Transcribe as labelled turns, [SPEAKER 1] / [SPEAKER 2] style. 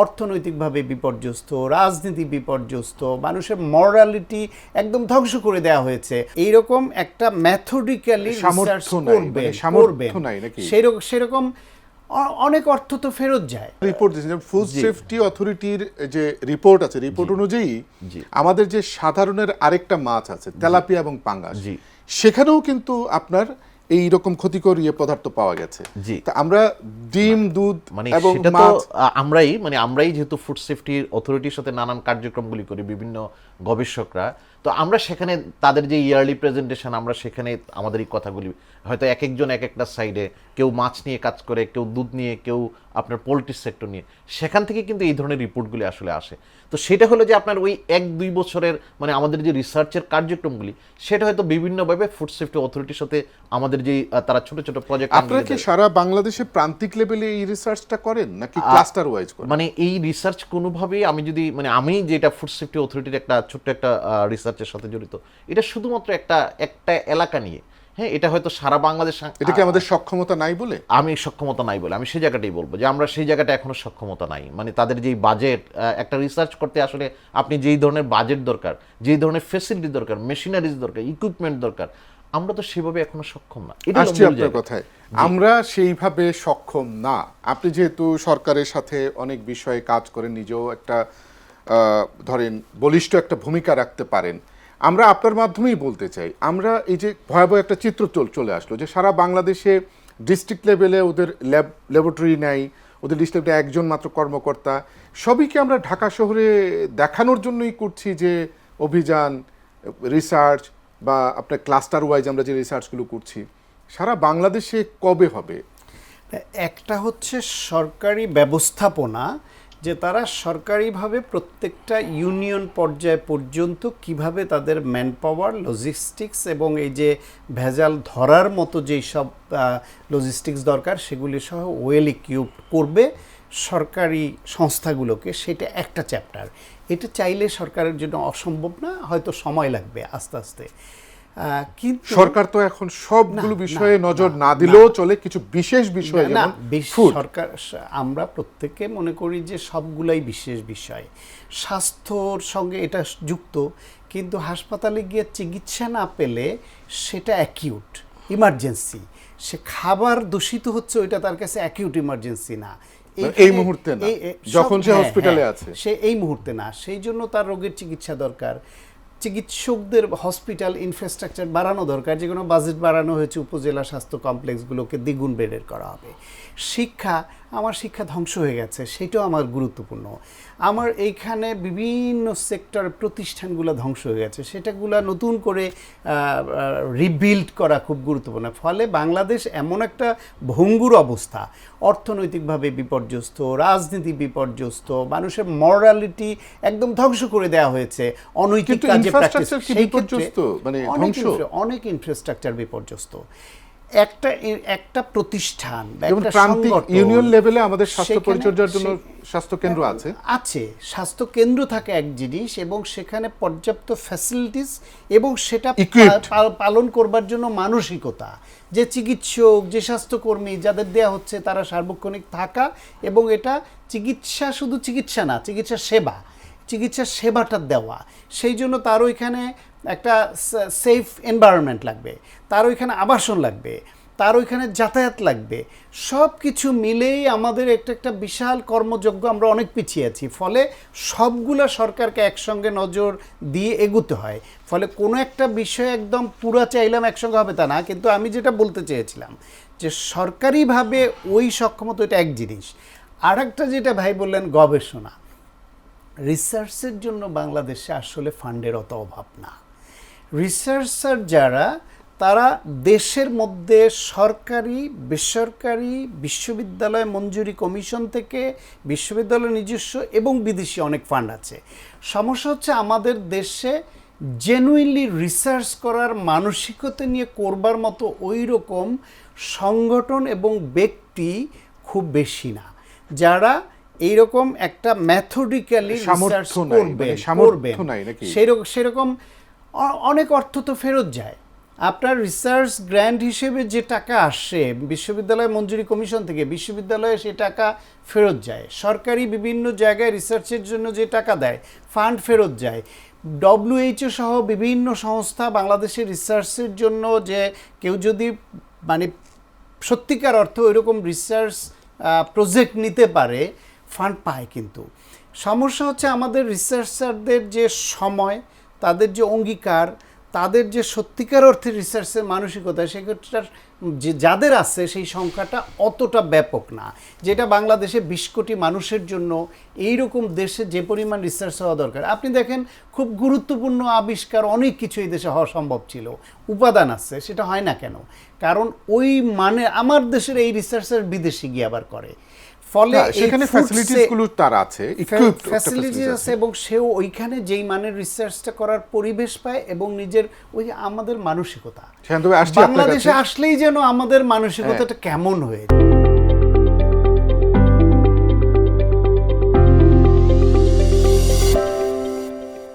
[SPEAKER 1] অর্থনৈতিকভাবে বিপর্যস্ত, রাজনীতি বিপর্যস্ত, মানুষের মরালিটি একদম ধ্বংস করে দেওয়া হয়েছে। এইরকম একটা ম্যাথডিক্যালি রিসার্চ করবেন সেরকম অনেক অর্থ তো ফেরত যায়।
[SPEAKER 2] রিপোর্ট দিয়েছেন ফুড সেফটি অথরিটির যে রিপোর্ট আছে, রিপোর্ট অনুযায়ী আমাদের যে সাধারণের আরেকটা মাছ আছে তেলাপিয়া এবং পাঙ্গাস, সেখানেও কিন্তু আপনার এই রকম ক্ষতিকর পদার্থ পাওয়া গেছে। তা আমরা ডিম, দুধ এবং মাছ
[SPEAKER 3] আমরাই যেহেতু ফুড সেফটি অথরিটির সাথে নানান কার্যক্রমগুলি করি, বিভিন্ন গবেষকরা, তো আমরা সেখানে তাদের যে ইয়ারলি প্রেজেন্টেশন, আমরা সেখানে আমাদের এই কথাগুলি হয়তো এক একজন এক একটা সাইডে, কেউ মাছ নিয়ে কাজ করে, কেউ দুধ নিয়ে, কেউ আপনার পোলট্রি সেক্টর নিয়ে, সেখান থেকে কিন্তু এই ধরনের রিপোর্টগুলি আসলে আসে। তো সেটা হলো যে আপনার ওই 1-2 বছরের আমাদের যে রিসার্চের কার্যক্রমগুলি, সেটা হয়তো বিভিন্নভাবে ফুড সেফটি অথরিটির সাথে আমাদের যে তারা ছোট ছোট প্রজেক্ট।
[SPEAKER 2] আপনারা কি সারা বাংলাদেশে প্রান্তিক লেভেলে এই রিসার্চটা করেন নাকি ক্লাস্টার ওয়াইজ করেন?
[SPEAKER 3] এই রিসার্চ কোনোভাবেই আমি যদি আমি যেটা ফুড সেফটি অথরিটির একটা ছোট্ট একটা রিসার্চের সাথে জড়িত, এটা শুধুমাত্র একটা এলাকা নিয়ে। হ্যাঁ, এটা হয়তো সারা বাংলাদেশ।
[SPEAKER 2] এটা কি আমাদের সক্ষমতা নাই বলে?
[SPEAKER 3] আমি সক্ষমতা নাই বলে আমি সেই জায়গাটাই বলবো যে আমরা সেই জায়গাটা এখনো সক্ষমতা নাই। তাদের যেই বাজেট, একটা রিসার্চ করতে আসলে আপনি যেই ধরনের বাজেট দরকার, যেই ধরনের ফেসিলিটি দরকার, মেশিনারিজ দরকার, ইকুইপমেন্ট দরকার, আমরা তো সেভাবে এখনো সক্ষম না।
[SPEAKER 2] এটা আসছে আপনার কথায়, আমরা সেইভাবে সক্ষম না। আপনি যেহেতু সরকারের সাথে অনেক বিষয়ে কাজ করেন, নিজেও একটা ধরেন বলিষ্ঠ একটা ভূমিকা রাখতে পারেন, আমরা আপনার মাধ্যমেই বলতে চাই, আমরা এই যে ভয়াবহ একটা চিত্র চলে আসলো যে সারা বাংলাদেশে ডিস্ট্রিক্ট লেভেলে ওদের ল্যাবরেটরি নেই, ওদের ডিস্ট্রিক্টে একজন মাত্র কর্মকর্তা, সবইকে আমরা ঢাকা শহরে দেখানোর জন্যই করছি যে অভিযান, রিসার্চ বা আপনার ক্লাস্টার ওয়াইজ আমরা যে রিসার্চগুলো করছি, সারা বাংলাদেশে কবে হবে?
[SPEAKER 1] একটা হচ্ছে সরকারি ব্যবস্থাপনা, যে তারা সরকারিভাবে প্রত্যেকটা ইউনিয়ন পর্যায় পর্যন্ত কিভাবে তাদের ম্যান পাওয়ার, লজিস্টিক্স এবং এই যে ভেজাল ধরার মতো যেই সব লজিস্টিক্স দরকার সেগুলি সহ ওয়েল ইকুইপড করবে সরকারি সংস্থাগুলোকে, সেটা একটা চ্যাপ্টার। এটা চাইলে সরকারের জন্য অসম্ভব না, হয়তো সময় লাগবে আস্তে আস্তে।
[SPEAKER 2] কিন্তু সরকার তো এখন সবগুলো বিষয়ে নজর না দিলেও চলে, কিছু বিশেষ বিষয় যেমন
[SPEAKER 1] সরকার, আমরা প্রত্যেকে মনে করি যে সবগুলাই বিশেষ বিষয়, স্বাস্থ্যর সঙ্গে এটা যুক্ত, কিন্তু হাসপাতালে গিয়ে চিকিৎসা না পেলে সেটা অ্যাকিউট ইমার্জেন্সি। সে খাবার দূষিত হচ্ছে, ওইটা তার কাছে অ্যাকিউট ইমার্জেন্সি না,
[SPEAKER 2] এই মুহূর্তে না, যখন সে হসপিটালে আছে
[SPEAKER 1] সে এই মুহূর্তে না, সেই জন্য তার রোগের চিকিৎসা দরকার। চিকিৎসকদের হসপিটাল ইনফ্রাস্ট্রাকচার বাড়ানো দরকার, যে কোনো বাজেট বাড়ানো হয়েছে, উপজেলা স্বাস্থ্য কমপ্লেক্সগুলোকে দ্বিগুণ বেডের করা হবে। শিক্ষা, আমার শিক্ষা ধ্বংস হয়ে গেছে, সেটাও আমার গুরুত্বপূর্ণ। আমার এইখানে বিভিন্ন সেক্টর প্রতিষ্ঠানগুলো ধ্বংস হয়ে গেছে, সেটাগুলো নতুন করে রিবিল্ড করা খুব গুরুত্বপূর্ণ। ফলে বাংলাদেশ এমন একটা ভঙ্গুর অবস্থা, অর্থনৈতিকভাবে বিপর্যস্ত, রাজনীতি বিপর্যস্ত, মানুষের মরালিটি একদম ধ্বংস করে দেওয়া হয়েছে অনৈতিক কাজে প্র্যাকটিস, সেই ক্ষেত্রে অনেক ইনফ্রাস্ট্রাকচার বিপর্যস্ত। একটা প্রতিষ্ঠান, একটা সংগঠন,
[SPEAKER 2] ইউনিয়ন লেভেলে আমাদের স্বাস্থ্য পরিচর্যার জন্য স্বাস্থ্য কেন্দ্র
[SPEAKER 1] আছে, স্বাস্থ্য কেন্দ্র থাকে এক জিনিস, এবং সেখানে পর্যাপ্ত ফ্যাসিলিটিস এবং সেটা পালন করবার জন্য মানসিকতা, যে চিকিৎসক, যে স্বাস্থ্যকর্মী যাদের দেয়া হচ্ছে তারা সার্বক্ষণিক থাকা, এবং এটা চিকিৎসা শুধু চিকিৎসা না, চিকিৎসা সেবাটা দেওয়া। সেই জন্য তার ওইখানে একটা সেফ এনভায়রনমেন্ট লাগবে, তার ওইখানে আবাসন লাগবে, তার ওইখানে যাতায়াত লাগবে। সব কিছু মিলেই আমাদের একটা বিশাল কর্মযজ্ঞ, আমরা অনেক পিছিয়ে আছি। ফলে সবগুলা সরকারকে একসঙ্গে নজর দিয়ে এগুতে হয়। ফলে কোনো একটা বিষয় একদম পুরা চাইলাম একসঙ্গে হবে তা না, কিন্তু আমি যেটা বলতে চেয়েছিলাম যে সরকারিভাবে ওই সক্ষমতা, এটা এক জিনিস। আর একটা যেটা ভাই বললেন, গবেষণা, রিসার্চের জন্য বাংলাদেশে আসলে ফান্ডের অত অভাব না। রিসার্চার যারা, তারা দেশের মধ্যে সরকারি, বেসরকারি, বিশ্ববিদ্যালয় মঞ্জুরি কমিশন থেকে, বিশ্ববিদ্যালয় নিজস্ব এবং বিদেশি অনেক ফান্ড আছে। সমস্যা হচ্ছে আমাদের দেশে জেনুইনলি রিসার্চ করার মানসিকতা নিয়ে করবার মতো ওই রকম সংগঠন এবং ব্যক্তি খুব বেশি না, যারা এইরকম একটা ম্যাথডিক্যালি রিসার্চ করবেন। সেরকম অনেক অর্থ তো ফেরত যায়, আপনার রিসার্চ গ্র্যান্ট হিসেবে যে টাকা আসে বিশ্ববিদ্যালয় মঞ্জুরি কমিশন থেকে, বিশ্ববিদ্যালয়ে সে টাকা ফেরত যায়। সরকারি বিভিন্ন জায়গায় রিসার্চের জন্য যে টাকা দেয়, ফান্ড ফেরত যায়। WHO সহ বিভিন্ন সংস্থা বাংলাদেশের রিসার্চের জন্য, যে কেউ যদি মানে সত্যিকার অর্থ ওইরকম রিসার্চ প্রজেক্ট নিতে পারে, ফান্ড পায়। কিন্তু সমস্যা হচ্ছে আমাদের রিসার্চারদের যে সময়, তাদের যে অঙ্গীকার, তাদের যে সত্যিকার অর্থে রিসার্চের মানসিকতা, সেক্ষেত্রে যে যাদের আছে সেই সংখ্যাটা অতটা ব্যাপক না, যেটা বাংলাদেশে 20 কোটি মানুষের জন্য এইরকম দেশে যে পরিমাণ রিসার্চ হওয়া দরকার। আপনি দেখেন খুব গুরুত্বপূর্ণ আবিষ্কার অনেক কিছু এই দেশে হওয়া সম্ভব ছিল, উপাদান আছে, সেটা হয় না কেন? কারণ ওই মানে আমার দেশের এই রিসার্চার বিদেশে গিয়ে আবার করে, ফলে
[SPEAKER 2] সেখানে ফ্যাসিলিটিস গুলো তার আছে, equipped একটা
[SPEAKER 1] ফ্যাসিলিটিস
[SPEAKER 2] facilities
[SPEAKER 1] আছে, এবং সেও ওইখানে যেই মানের রিসার্চটা করার পরিবেশ পায়, এবং নিজের ওই যে আমাদের মানসিকতা
[SPEAKER 2] সেখান থেকে আসছি আপনার
[SPEAKER 1] বাংলাদেশে
[SPEAKER 2] কাছে।
[SPEAKER 1] আসলেই যেন আমাদের মানসিকতাটা কেমন হয়ে যায়।